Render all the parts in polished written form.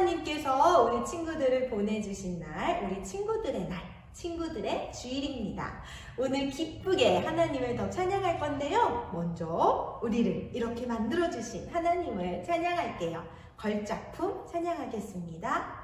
하나님께서 우리 친구들을 보내주신 날, 우리 친구들의 날, 친구들의 주일입니다. 오늘 기쁘게 하나님을 더 찬양할 건데요. 먼저 우리를 이렇게 만들어주신 하나님을 찬양할게요. 걸작품 찬양하겠습니다.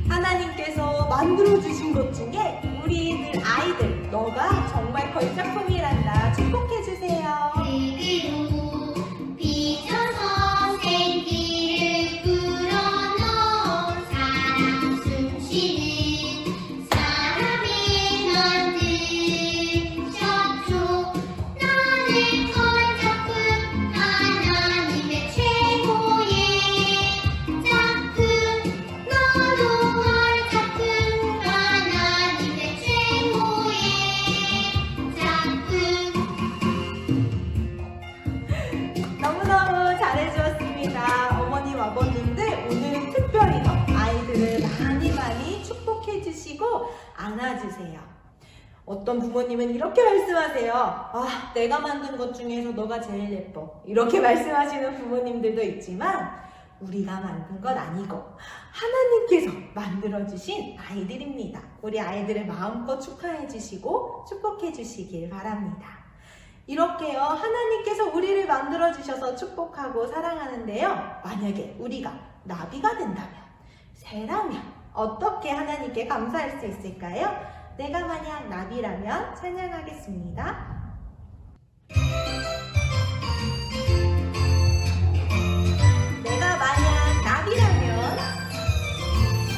하나님께서 만들어주신 것 중에 우리들 아이들 너가 정말 걸작품이란다. 축복해주세요. 흙으로 빚어서 생기를 불어넣은 사랑 숨쉬는 사람이 만드셨죠. 나는 걸작품 하나님의 최고의 작품. 너도 걸작품 하나님의 최고의 작품. 너무너무 잘해주었습니다. 어머님, 아버님들 오늘은 특별히 더 아이들을 많이 축복해주시고 안아주세요. 어떤 부모님은 이렇게 말씀하세요. 아, 내가 만든 것 중에서 너가 제일 예뻐. 이렇게 말씀하시는 부모님들도 있지만 우리가 만든 것 아니고 하나님께서 만들어주신 아이들입니다. 우리 아이들을 마음껏 축하해주시고 축복해주시길 바랍니다. 이렇게요, 하나님께서 우리를 만들어주셔서 축복하고 사랑하는데요. 만약에 우리가 나비가 된다면, 새라면 어떻게 하나님께 감사할 수 있을까요? 내가 만약 나비라면 찬양하겠습니다. 내가 만약 나비라면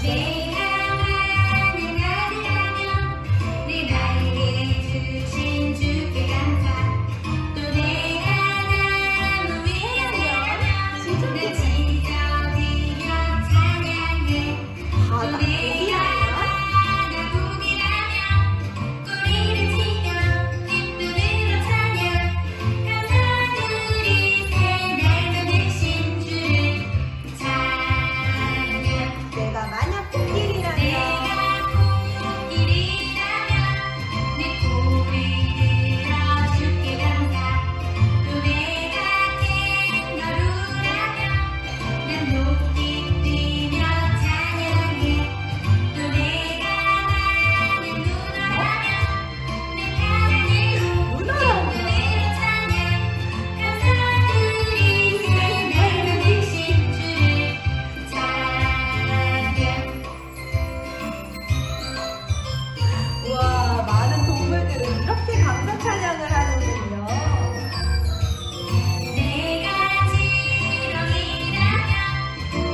내가 만약 나비라면 내 나에게 주신 주께 감사. 또 내가 나무 위라면 내 지저귀며 찬양해. 또 내가 꿈이라면 꼬리를 치며 기쁨으로 찬양. 감사드리 새 날도 되신 주를 찬양. 내가 만약 코끼리라면 내가 코끼리라면 내 코를 들어 주께 감사. 또 내가 캥거루라면 난 높이 뛰며 찬양해. 또 내가 만약 문어라면 내 가랑이로 문어라면 기쁨으로 찬양. 감사드리 새 날도 되신 주를 찬양. 우와, 많은 동물들은 이렇게 감사 찬양을 하는군요. 내가 지렁이라면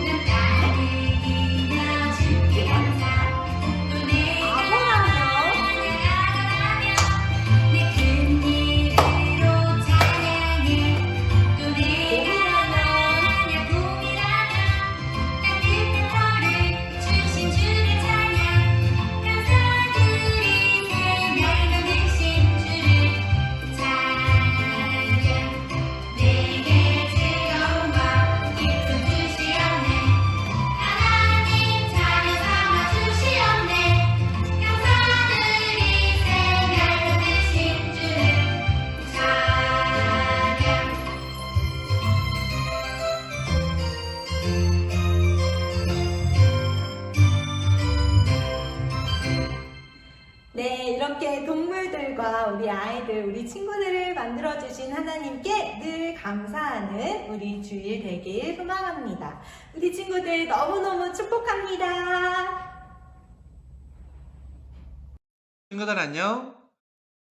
난 따르기며 주께 감사. 또 내가 악어라면 내 큰 입으로 찬양해. 또 내가 만약 곰이라면 난 큰 털을 주신 주를 찬양. 감사드리 새 날도 되신 주를 찬양. 내게 즐거움과 기쁨 주시옵네. 하나님 자녀 삼아 주시옵네. 감사드리 새 날도 되신 주를 찬양. 네, 이렇게 동물들과 우리 아이들, 우리 친구들을 만들어주신 하나님께 늘 감사하는 우리 주일 되길 소망합니다. 우리 친구들 너무너무 축복합니다. 친구들 안녕?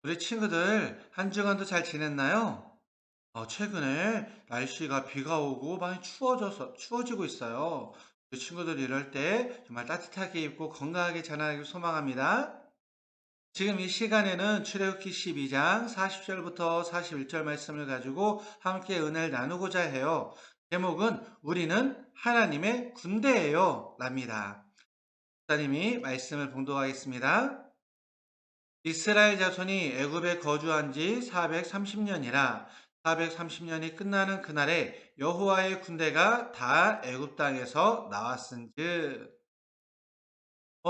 우리 친구들 한 주간도 잘 지냈나요? 최근에 날씨가 비가 오고 많이 추워지고 있어요. 우리 친구들 이럴 때 정말 따뜻하게 입고 건강하게 자라길 소망합니다. 지금 이 시간에는 출애굽기 12장 40절부터 41절 말씀을 가지고 함께 은혜를 나누고자 해요. 제목은 우리는 하나님의 군대예요 랍니다. 목사님이 말씀을 봉독하겠습니다. 이스라엘 자손이 애굽에 거주한 지 430년이라 430년이 끝나는 그날에 여호와의 군대가 다 애굽 땅에서 나왔은즉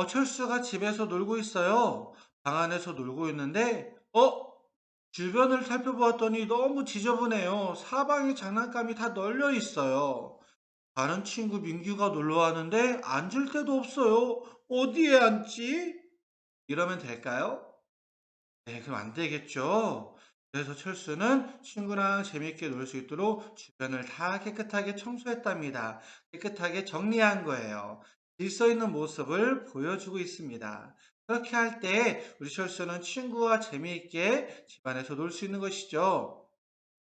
철수가 집에서 놀고 있어요. 방 안에서 놀고 있는데 주변을 살펴보았더니 너무 지저분해요. 사방에 장난감이 다 널려 있어요. 다른 친구 민규가 놀러 왔는데 앉을 데도 없어요. 어디에 앉지? 이러면 될까요? 네, 그럼 안 되겠죠. 그래서 철수는 친구랑 재밌게 놀 수 있도록 주변을 다 깨끗하게 청소했답니다. 깨끗하게 정리한 거예요. 질서 있는 모습을 보여주고 있습니다. 그렇게 할 때 우리 철수는 친구와 재미있게 집안에서 놀 수 있는 것이죠.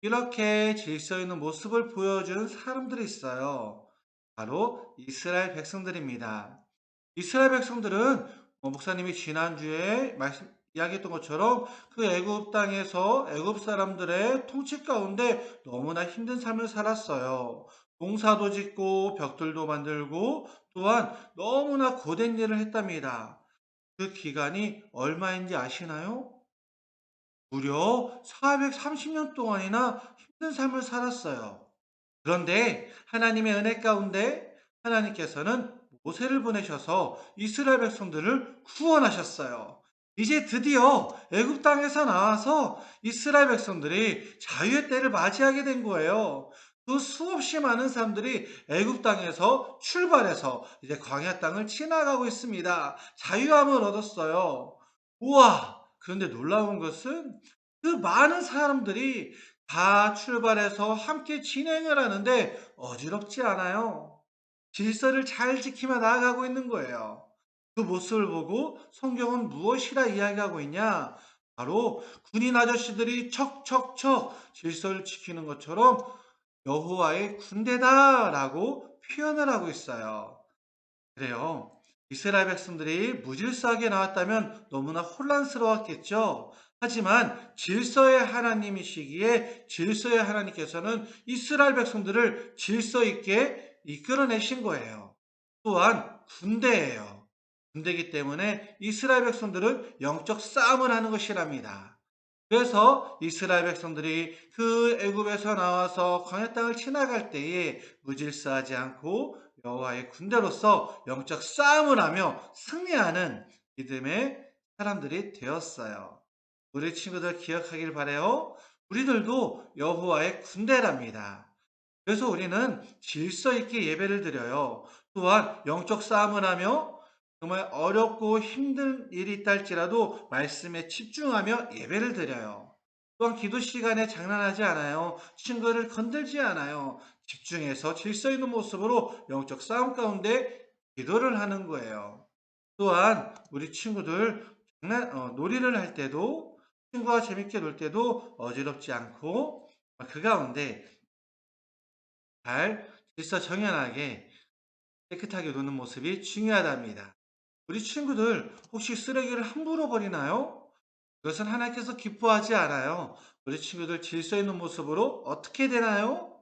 이렇게 질서 있는 모습을 보여준 사람들이 있어요. 바로 이스라엘 백성들입니다. 이스라엘 백성들은 목사님이 지난주에 이야기했던 것처럼 그 애굽 땅에서 애굽 사람들의 통치 가운데 너무나 힘든 삶을 살았어요. 농사도 짓고 벽들도 만들고 또한 너무나 고된 일을 했답니다. 그 기간이 얼마인지 아시나요? 무려 430년 동안이나 힘든 삶을 살았어요. 그런데 하나님의 은혜 가운데 하나님께서는 모세를 보내셔서 이스라엘 백성들을 구원하셨어요. 이제 드디어 애굽 땅에서 나와서 이스라엘 백성들이 자유의 때를 맞이하게 된 거예요. 그 수없이 많은 사람들이 애굽 땅에서 출발해서 이제 광야 땅을 지나가고 있습니다. 자유함을 얻었어요. 우와! 그런데 놀라운 것은 그 많은 사람들이 다 출발해서 함께 진행을 하는데 어지럽지 않아요. 질서를 잘 지키며 나아가고 있는 거예요. 그 모습을 보고 성경은 무엇이라 이야기하고 있냐? 바로 군인 아저씨들이 척척척 질서를 지키는 것처럼 여호와의 군대다라고 표현을 하고 있어요. 그래요. 이스라엘 백성들이 무질서하게 나왔다면 너무나 혼란스러웠겠죠. 하지만 질서의 하나님이시기에 질서의 하나님께서는 이스라엘 백성들을 질서 있게 이끌어내신 거예요. 또한 군대예요. 군대이기 때문에 이스라엘 백성들은 영적 싸움을 하는 것이랍니다. 그래서 이스라엘 백성들이 그 애굽에서 나와서 광야 땅을 지나갈 때에 무질서하지 않고 여호와의 군대로서 영적 싸움을 하며 승리하는 믿음의 사람들이 되었어요. 우리 친구들 기억하길 바래요. 우리들도 여호와의 군대랍니다. 그래서 우리는 질서 있게 예배를 드려요. 또한 영적 싸움을 하며 정말 어렵고 힘든 일이 있다 할지라도 말씀에 집중하며 예배를 드려요. 또한 기도 시간에 장난하지 않아요. 친구를 건들지 않아요. 집중해서 질서 있는 모습으로 영적 싸움 가운데 기도를 하는 거예요. 또한 우리 친구들 놀이를 할 때도 친구와 재밌게 놀 때도 어지럽지 않고 그 가운데 잘 질서 정연하게 깨끗하게 노는 모습이 중요하답니다. 우리 친구들 혹시 쓰레기를 함부로 버리나요? 그것은 하나님께서 기뻐하지 않아요. 우리 친구들 질서 있는 모습으로 어떻게 되나요?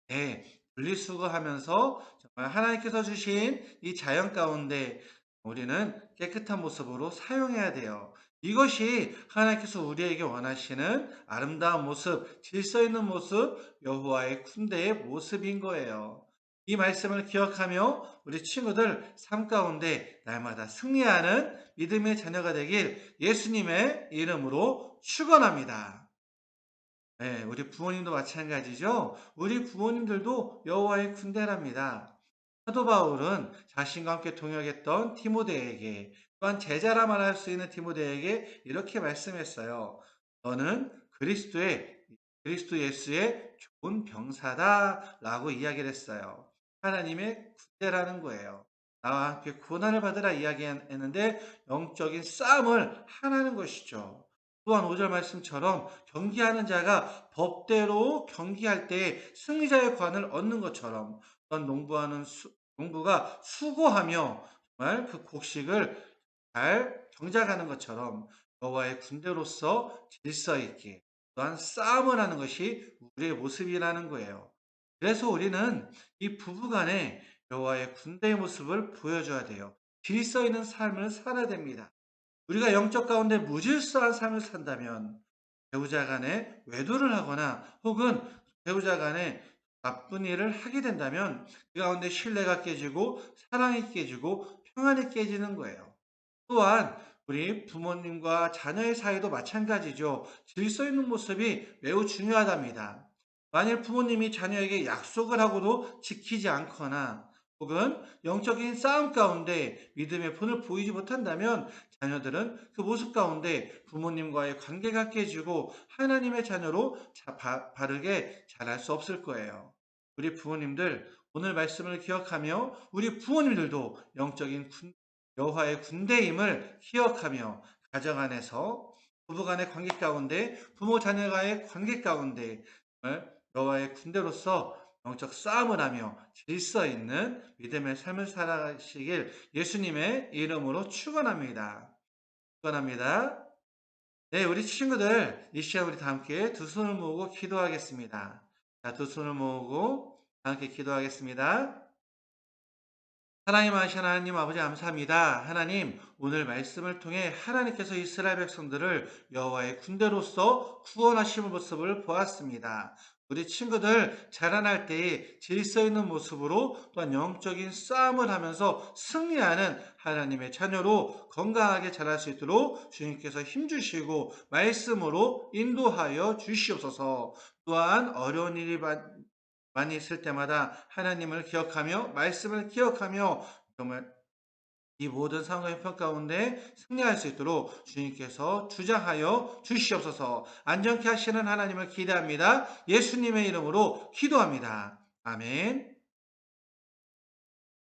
네, 분리수거하면서 정말 하나님께서 주신 이 자연 가운데 우리는 깨끗한 모습으로 사용해야 돼요. 이것이 하나님께서 우리에게 원하시는 아름다운 모습, 질서 있는 모습, 여호와의 군대의 모습인 거예요. 이 말씀을 기억하며 우리 친구들 삶 가운데 날마다 승리하는 믿음의 자녀가 되길 예수님의 이름으로 축원합니다. 네, 우리 부모님도 마찬가지죠. 우리 부모님들도 여호와의 군대랍니다. 사도 바울은 자신과 함께 동역했던 디모데에게 또한 제자라 말할 수 있는 디모데에게 이렇게 말씀했어요. 너는 그리스도 예수의 좋은 병사다라고 이야기를 했어요. 하나님의 군대라는 거예요. 나와 함께 고난을 받으라 이야기했는데 영적인 싸움을 하라는 것이죠. 또한 5절 말씀처럼 경기하는 자가 법대로 경기할 때 승리자의 관을 얻는 것처럼 또한 농부가 수고하며 정말 그 곡식을 잘 경작하는 것처럼 여호와의 군대로서 질서 있게 또한 싸움을 하는 것이 우리의 모습이라는 거예요. 그래서 우리는 이 부부간에 여호와의 군대의 모습을 보여줘야 돼요. 질서 있는 삶을 살아야 됩니다. 우리가 영적 가운데 무질서한 삶을 산다면 배우자 간에 외도를 하거나 혹은 배우자 간에 나쁜 일을 하게 된다면 그 가운데 신뢰가 깨지고 사랑이 깨지고 평안이 깨지는 거예요. 또한 우리 부모님과 자녀의 사이도 마찬가지죠. 질서 있는 모습이 매우 중요하답니다. 만일 부모님이 자녀에게 약속을 하고도 지키지 않거나 혹은 영적인 싸움 가운데 믿음의 본을 보이지 못한다면 자녀들은 그 모습 가운데 부모님과의 관계가 깨지고 하나님의 자녀로 바르게 자랄 수 없을 거예요. 우리 부모님들 오늘 말씀을 기억하며 우리 부모님들도 영적인 여호와의 군대임을 기억하며 가정 안에서 부부간의 관계 가운데 부모 자녀와의 관계 가운데 정말 여호와의 군대로서 영적 싸움을 하며 질서 있는 믿음의 삶을 살아가시길 예수님의 이름으로 축원합니다. 축원합니다. 네, 우리 친구들 이 시간 우리 다 함께 두 손을 모으고 기도하겠습니다. 자, 두 손을 모으고 함께 기도하겠습니다. 하나님 아시 하나님 아버지 감사합니다. 하나님 오늘 말씀을 통해 하나님께서 이스라엘 백성들을 여호와의 군대로서 구원하시는 모습을 보았습니다. 우리 친구들 자라날 때에 질서 있는 모습으로 또한 영적인 싸움을 하면서 승리하는 하나님의 자녀로 건강하게 자랄 수 있도록 주님께서 힘주시고 말씀으로 인도하여 주시옵소서. 또한 어려운 일이 많이 있을 때마다 하나님을 기억하며 말씀을 기억하며 정말 이 모든 상황과 형편 가운데 승리할 수 있도록 주님께서 주장하여 주시옵소서. 안전케 하시는 하나님을 기대합니다. 예수님의 이름으로 기도합니다. 아멘.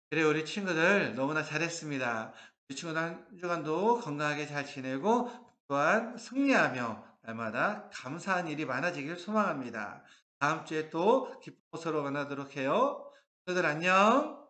그래 우리 친구들 너무나 잘했습니다. 우리 친구들 한 주간도 건강하게 잘 지내고 또한 승리하며 날마다 감사한 일이 많아지길 소망합니다. 다음 주에 또 기쁜 모습으로 만나도록 해요. 친구들 안녕.